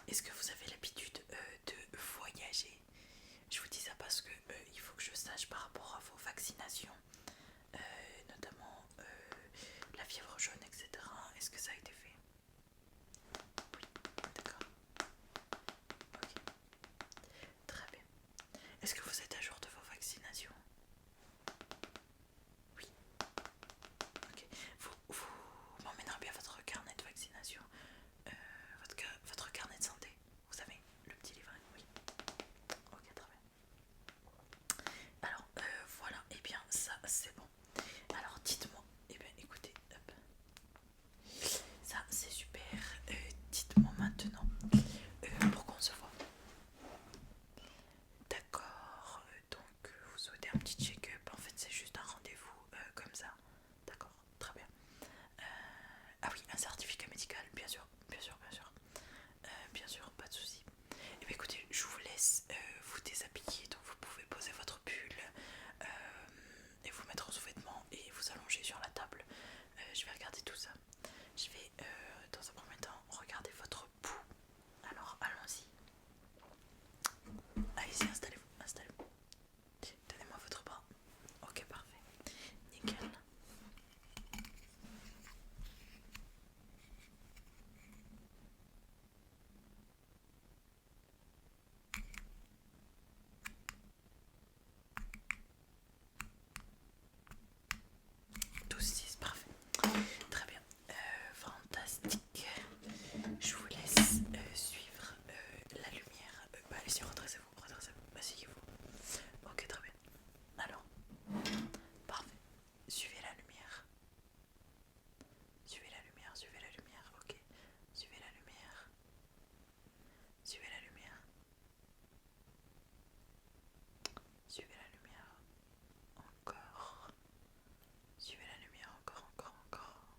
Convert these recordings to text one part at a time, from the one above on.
Est-ce que vous avez l'habitude de voyager? Je vous dis ça parce que il faut que je sache par rapport à vos vaccinations, notamment la fièvre jaune, etc. Est-ce que ça a été fait? Oui, d'accord. Ok, très bien. Est-ce que vous êtes à jour de vos vaccinations? Oui, ok. Vous m'emmènerez bien votre carnet de vaccination, euh, votre carnet de santé. Vous savez, le petit livret, oui. Ok, très bien. Alors, voilà, et bien ça c'est bon. Alors dites-moi, écoutez, hop, ça c'est super. Dites-moi maintenant, pour qu'on se voit. D'accord, donc vous souhaitez un petit check-up. En fait, c'est juste un rendez-vous comme ça. D'accord, très bien. Ah oui, un certificat médical, bien sûr, bien sûr, bien sûr. Bien sûr, pas de souci. Et bien écoutez, je vous laisse vous déshabiller, donc vous pouvez poser votre pull euh, et vous mettre en sous-vêtements et vous allonger sur la table. Je vais regarder tout ça. Je vais dans un premier temps regarder votre pouls. Alors allons-y. Allez-y, installez-vous, installez-vous. Donnez-moi votre bras. Ok, parfait. Nickel. Tous 6, parfait. Très bien. Fantastique. Je vous laisse suivre la lumière. Allez-y, redressez-vous, redressez-vous. Asseyez-vous. Ok, très bien. Alors, parfait. Suivez la lumière. Suivez la lumière, suivez la lumière. Ok. Suivez la lumière. Suivez la lumière. Suivez la lumière. Encore. Suivez la lumière, encore, encore, encore.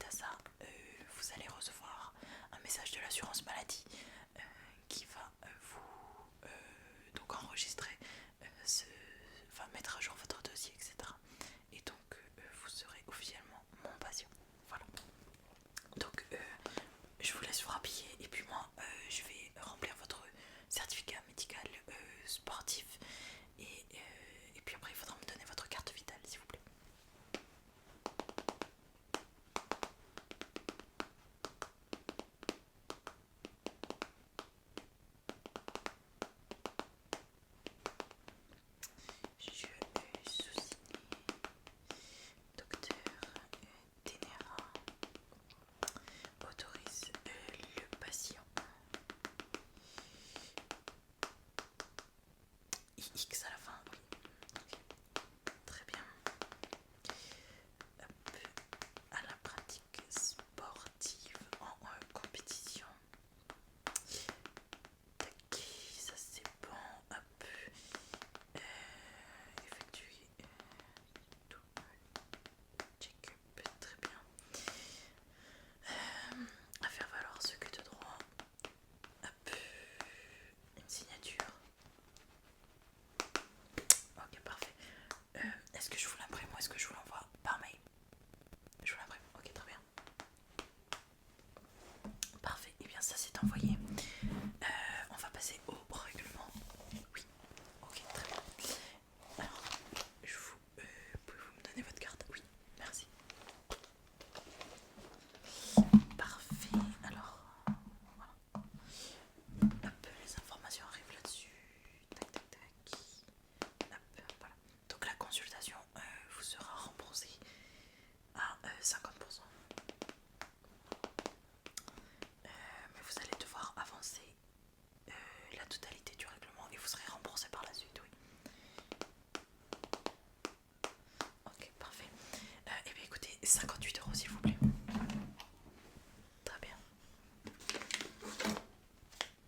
à ça, vous allez recevoir un message de l'assurance maladie qui va vous donc enregistrer, enfin mettre à jour votre dossier, etc. Et donc vous serez officiellement mon patient. Voilà. Donc je vous laisse vous rhabiller et puis moi je vais remplir votre certificat médical sportif et puis après il faudra me donner votre carte vitale s'il vous plaît. Je suis docteur Ténéra autorise le patient IX à la fin, oui. Okay. Très bien. Hop. À la pratique sportive en compétition. Tac, ça c'est bon. Hop. Effectuer tout check-up, très bien. À faire valoir ce que de droit. Hop. Une signature. Ok, parfait. Est-ce que je vous l'imprime ou est-ce que je vous l'envoie par mail? Je vous l'imprime, ok, très bien. Parfait, et bien ça c'est envoyé. On va passer au règlement. Oui, ok, très bien. Alors, pouvez-vous me donner votre carte? Oui, merci. Parfait, alors, voilà. Hop, les informations arrivent là-dessus. Tac, tac, tac. Hop, voilà. Donc la consultation vous sera remboursée à 50%. Mais vous allez devoir avancer la totalité du règlement et vous serez remboursé par la suite, oui. Ok, parfait. Et bien écoutez, 58 € s'il vous plaît. Très bien.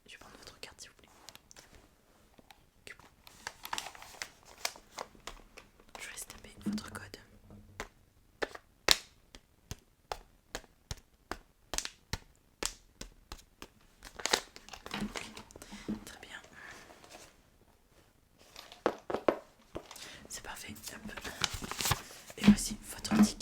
Je vais prendre votre carte s'il vous plaît. Je vous laisse taper votre code. Okay. Très bien. C'est parfait. Hop. Et voici votre ticket.